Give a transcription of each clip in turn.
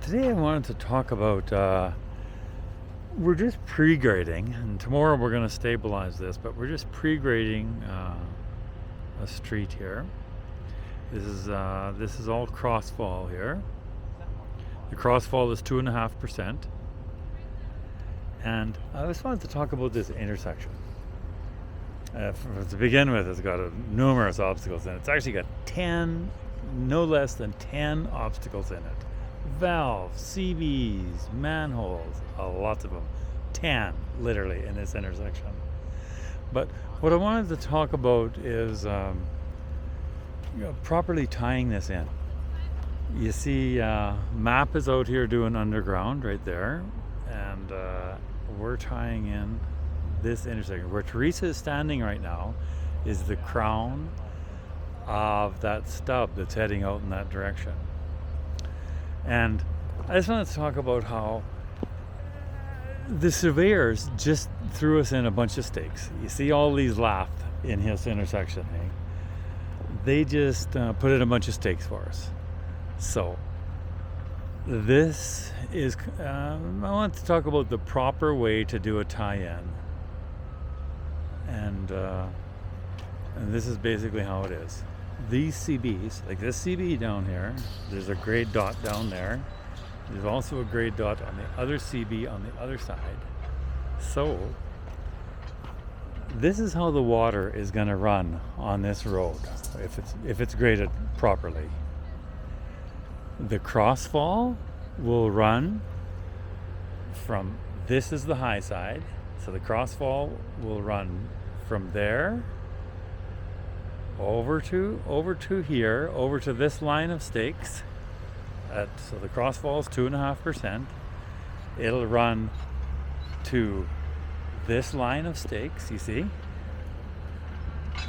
Today I wanted to talk about, we're just pre-grading, and tomorrow we're going to stabilize this, but we're just pre-grading a street here. This is all crossfall here. The crossfall is 2.5%. And I just wanted to talk about this intersection. To begin with, it's got numerous obstacles in it. It's actually got 10, no less than 10 obstacles in it. Valves, CBs, manholes, lots of them. 10, literally, in this intersection. But what I wanted to talk about is properly tying this in. You see, MAP is out here doing underground right there, and we're tying in this intersection. Where Teresa is standing right now is the crown of that stub that's heading out in that direction. And I just wanted to talk about how the surveyors just threw us in a bunch of stakes. You see all these left in his intersection, eh? They just put in a bunch of stakes for us. So this is, I want to talk about the proper way to do a tie-in. And this is basically how it is. These CBs, like this CB down here, there's a gray dot down there. There's also a gray dot on the other CB on the other side. So this is how the water is going to run on this road if it's graded properly. The crossfall will run from, this is the high side, so the crossfall will run from there over to here, over to this line of stakes. So the crossfall is 2.5%. It'll run to this line of stakes, you see,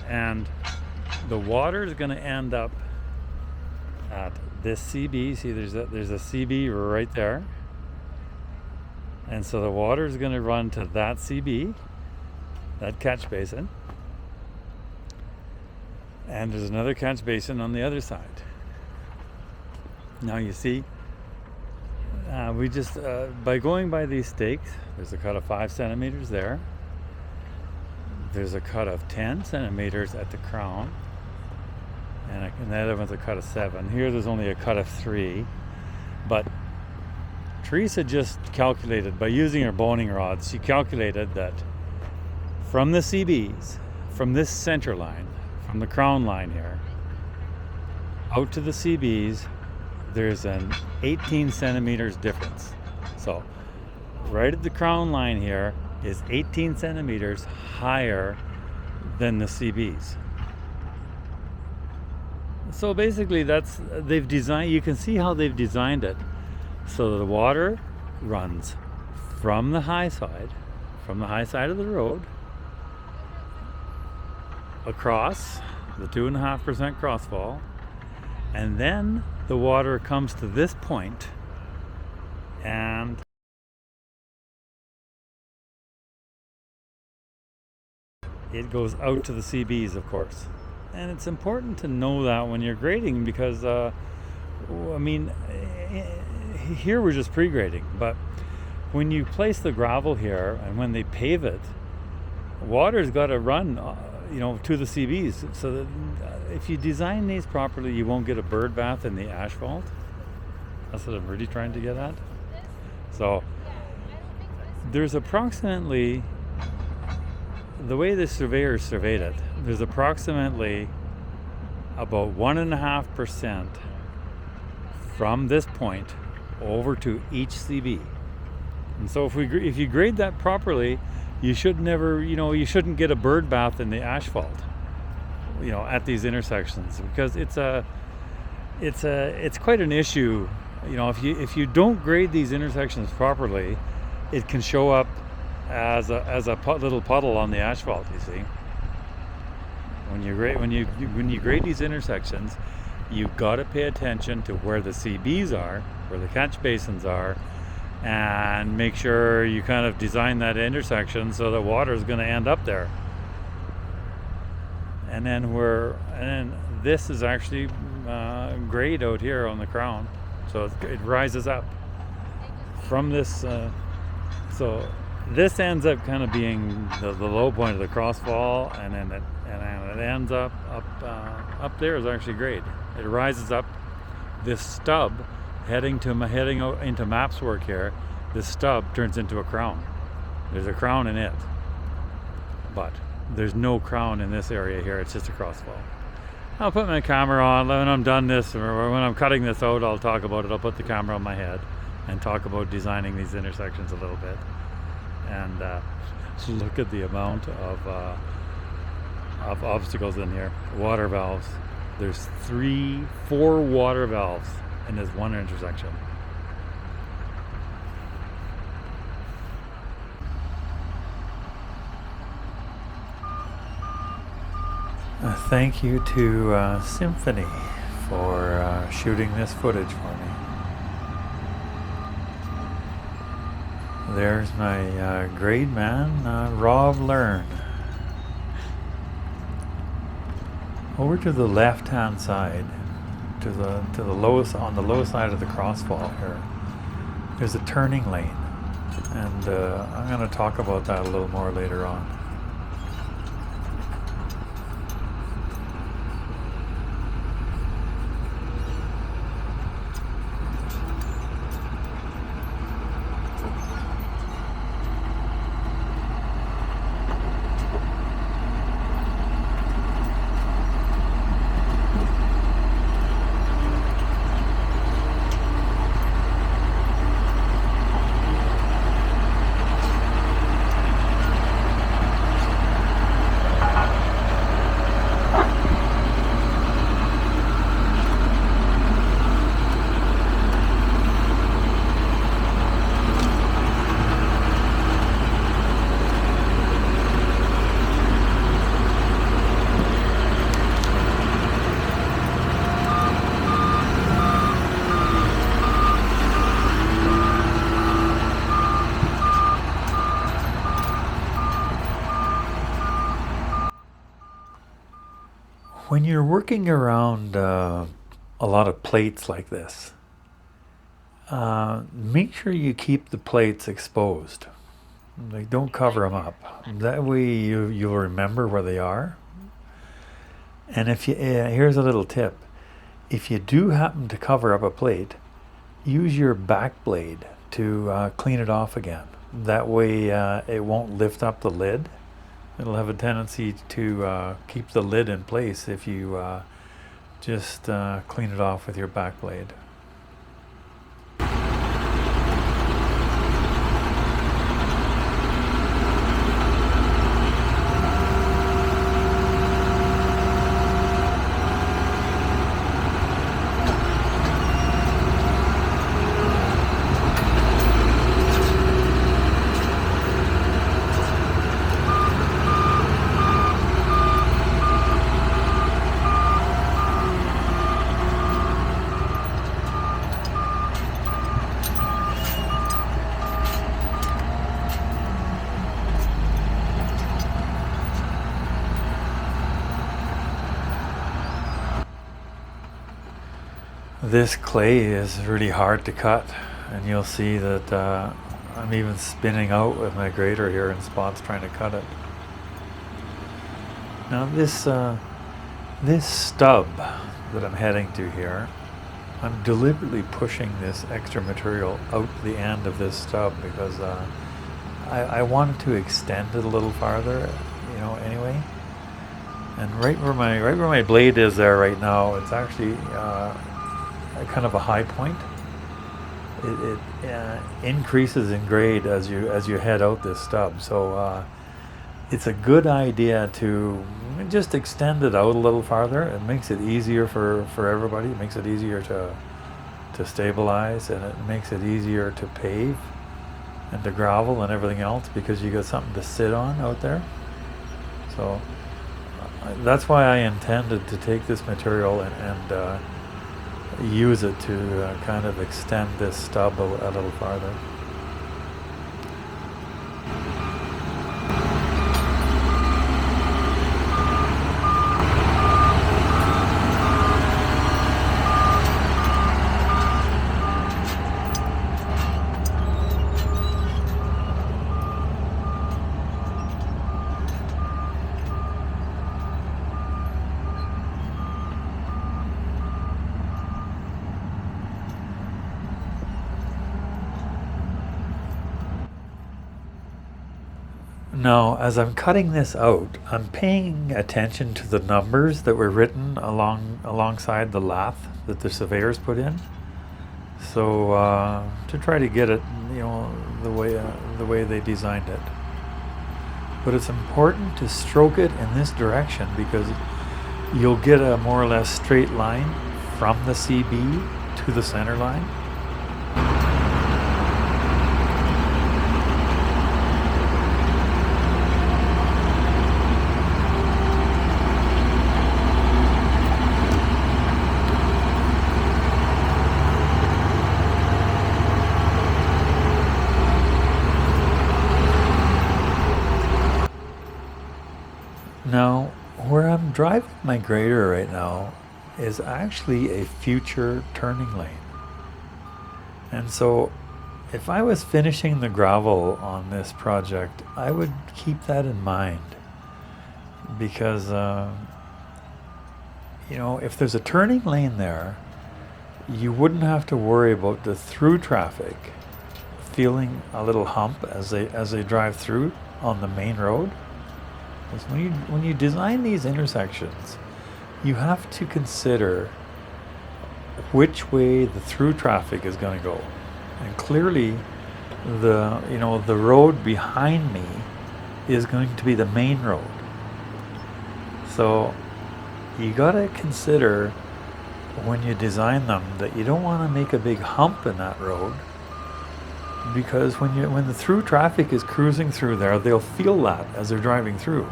and the water is going to end up at this CB. See, there's a CB right there, and so the water is going to run to that CB, that catch basin, and there's another catch basin on the other side. Now you see, we just by going by these stakes, there's a cut of 5 centimeters there. There's a cut of 10 centimeters at the crown, and the other one's a cut of 7. Here there's only a cut of 3, but Teresa just calculated, by using her boning rods, she calculated that from the CBs, from this center line, from the crown line here, out to the CBs, there's an 18 centimeters difference. So right at the crown line here is 18 centimeters higher than the CBs. So basically they've designed, you can see how they've designed it so the water runs from the high side of the road, across the 2.5% crossfall, and then the water comes to this point and it goes out to the CBs, of course. And it's important to know that when you're grading, because here we're just pre-grading, but when you place the gravel here and when they pave it, water's got to run to the CBs, so that if you design these properly, you won't get a bird bath in the asphalt. That's what I'm really trying to get at. So there's approximately, the way the surveyors surveyed it, there's approximately about 1.5% from this point over to each CB. And so if you grade that properly, you should never, you shouldn't get a bird bath in the asphalt, at these intersections, because it's quite an issue. If you don't grade these intersections properly, it can show up as a little puddle on the asphalt. You see, when you grade these intersections, you've got to pay attention to where the CBs are, where the catch basins are, and make sure you kind of design that intersection so that water is going to end up there. And then this is actually grade out here on the crown, so it rises up. from this, so this ends up kind of being the low point of the crossfall, and then it ends up there is actually great. It rises up this stub heading into maps work here. This stub turns into a crown. There's a crown in it, but there's no crown in this area here. It's just a crossfall. I'll put my camera on when I'm done this, or when I'm cutting this out, I'll talk about it. I'll put the camera on my head and talk about designing these intersections a little bit. And look at the amount of obstacles in here. Water valves. There's 4 water valves in this one intersection. Thank you to Symphony for shooting this footage for me. There's my grade man, Rob Learn. Over to the left-hand side, to the lowest, on the lowest side of the crossfall here, there's a turning lane, and I'm going to talk about that a little more later on. When you're working around a lot of plates like this, make sure you keep the plates exposed. Like, don't cover them up. That way you'll remember where they are. And if you, here's a little tip. If you do happen to cover up a plate, use your back blade to clean it off again. That way it won't lift up the lid. It'll have a tendency to keep the lid in place if you just clean it off with your back blade. This clay is really hard to cut, and you'll see that I'm even spinning out with my grater here in spots trying to cut it. Now this stub that I'm heading to here, I'm deliberately pushing this extra material out the end of this stub because I wanted to extend it a little farther, you know, anyway. And right where my blade is there right now, it's actually kind of a high point. It increases in grade as you head out this stub, so it's a good idea to just extend it out a little farther. It makes it easier for everybody. It makes it easier to stabilize, and it makes it easier to pave and to gravel and everything else because you got something to sit on out there. So that's why I intended to take this material and use it to kind of extend this stub a little farther. Now, as I'm cutting this out, I'm paying attention to the numbers that were written alongside the lath that the surveyors put in. So to try to get it, the way they designed it. But it's important to stroke it in this direction because you'll get a more or less straight line from the CB to the center line. Now, where I'm driving my grader right now is actually a future turning lane. And so if I was finishing the gravel on this project, I would keep that in mind because, if there's a turning lane there, you wouldn't have to worry about the through traffic feeling a little hump as they drive through on the main road. Because when you design these intersections, you have to consider which way the through traffic is going to go. And clearly the road behind me is going to be the main road. So you got to consider when you design them that you don't want to make a big hump in that road, because when the through traffic is cruising through there, they'll feel that as they're driving through.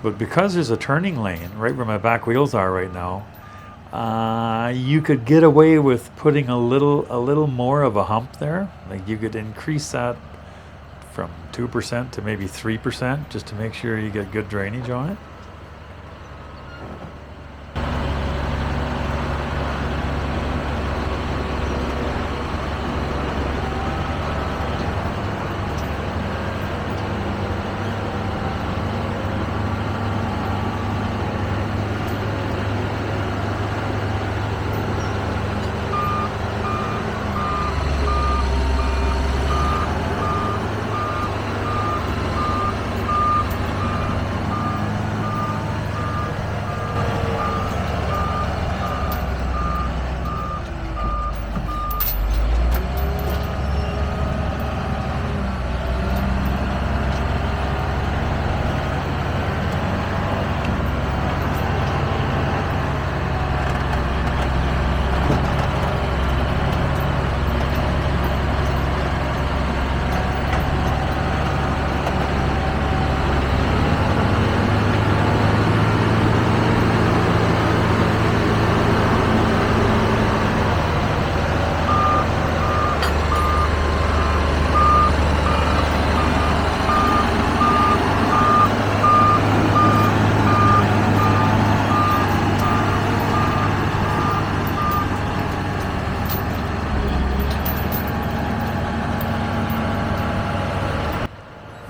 But because there's a turning lane right where my back wheels are right now, you could get away with putting a little more of a hump there. Like you could increase that from 2% to maybe 3% just to make sure you get good drainage on it.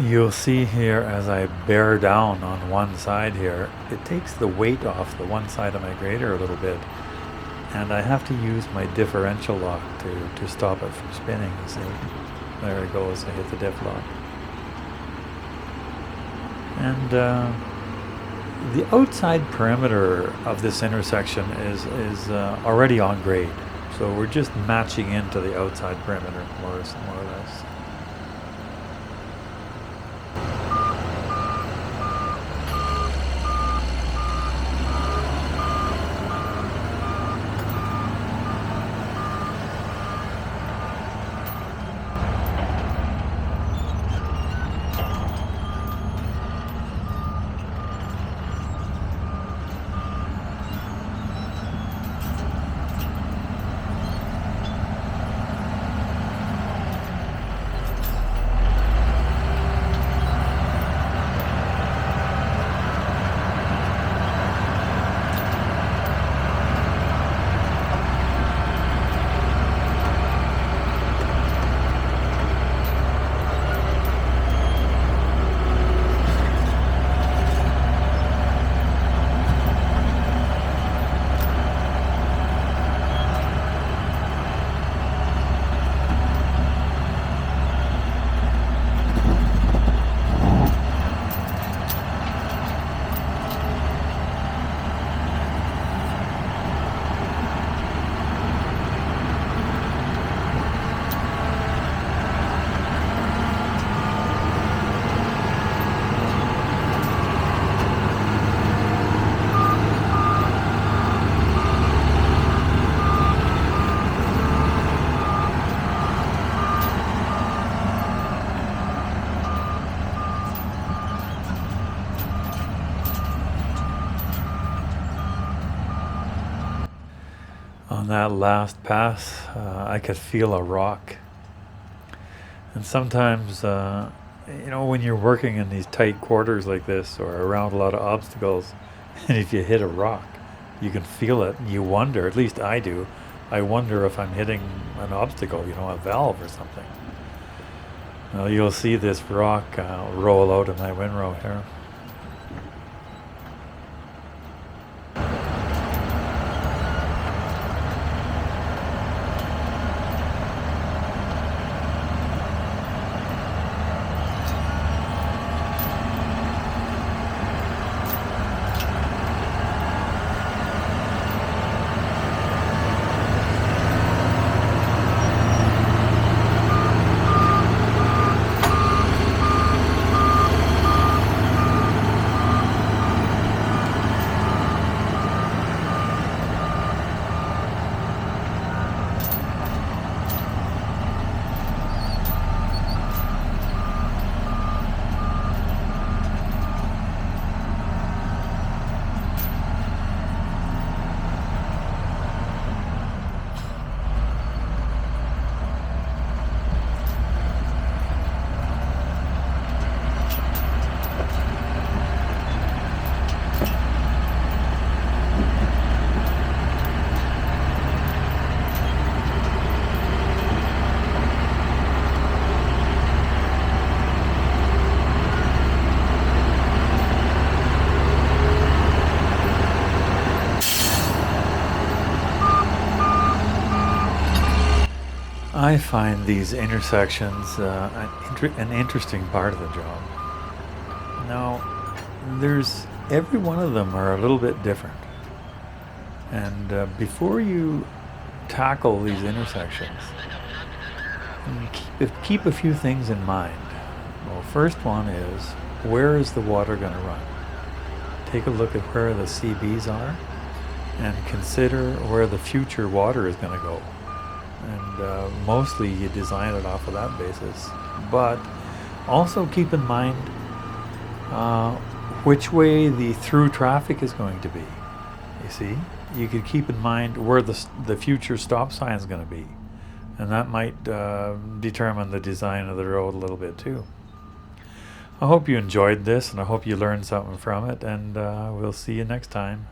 You'll see here as I bear down on one side here, it takes the weight off the one side of my grader a little bit, and I have to use my differential lock to stop it from spinning. See, there it goes, I hit the diff lock. And the outside perimeter of this intersection is already on grade, so we're just matching into the outside perimeter more or less. On that last pass, I could feel a rock. And sometimes, when you're working in these tight quarters like this or around a lot of obstacles, and if you hit a rock, you can feel it. And you wonder, at least I do, I wonder if I'm hitting an obstacle, a valve or something. Now you'll see this rock roll out of my windrow here. I find these intersections an interesting part of the job. Now, every one of them are a little bit different. And before you tackle these intersections, keep a few things in mind. Well, first one is, where is the water going to run? Take a look at where the CBs are and consider where the future water is going to go. And mostly you design it off of that basis. But also keep in mind which way the through traffic is going to be. You see? You could keep in mind where the future stop sign is going to be. And that might determine the design of the road a little bit too. I hope you enjoyed this, and I hope you learned something from it, and we'll see you next time.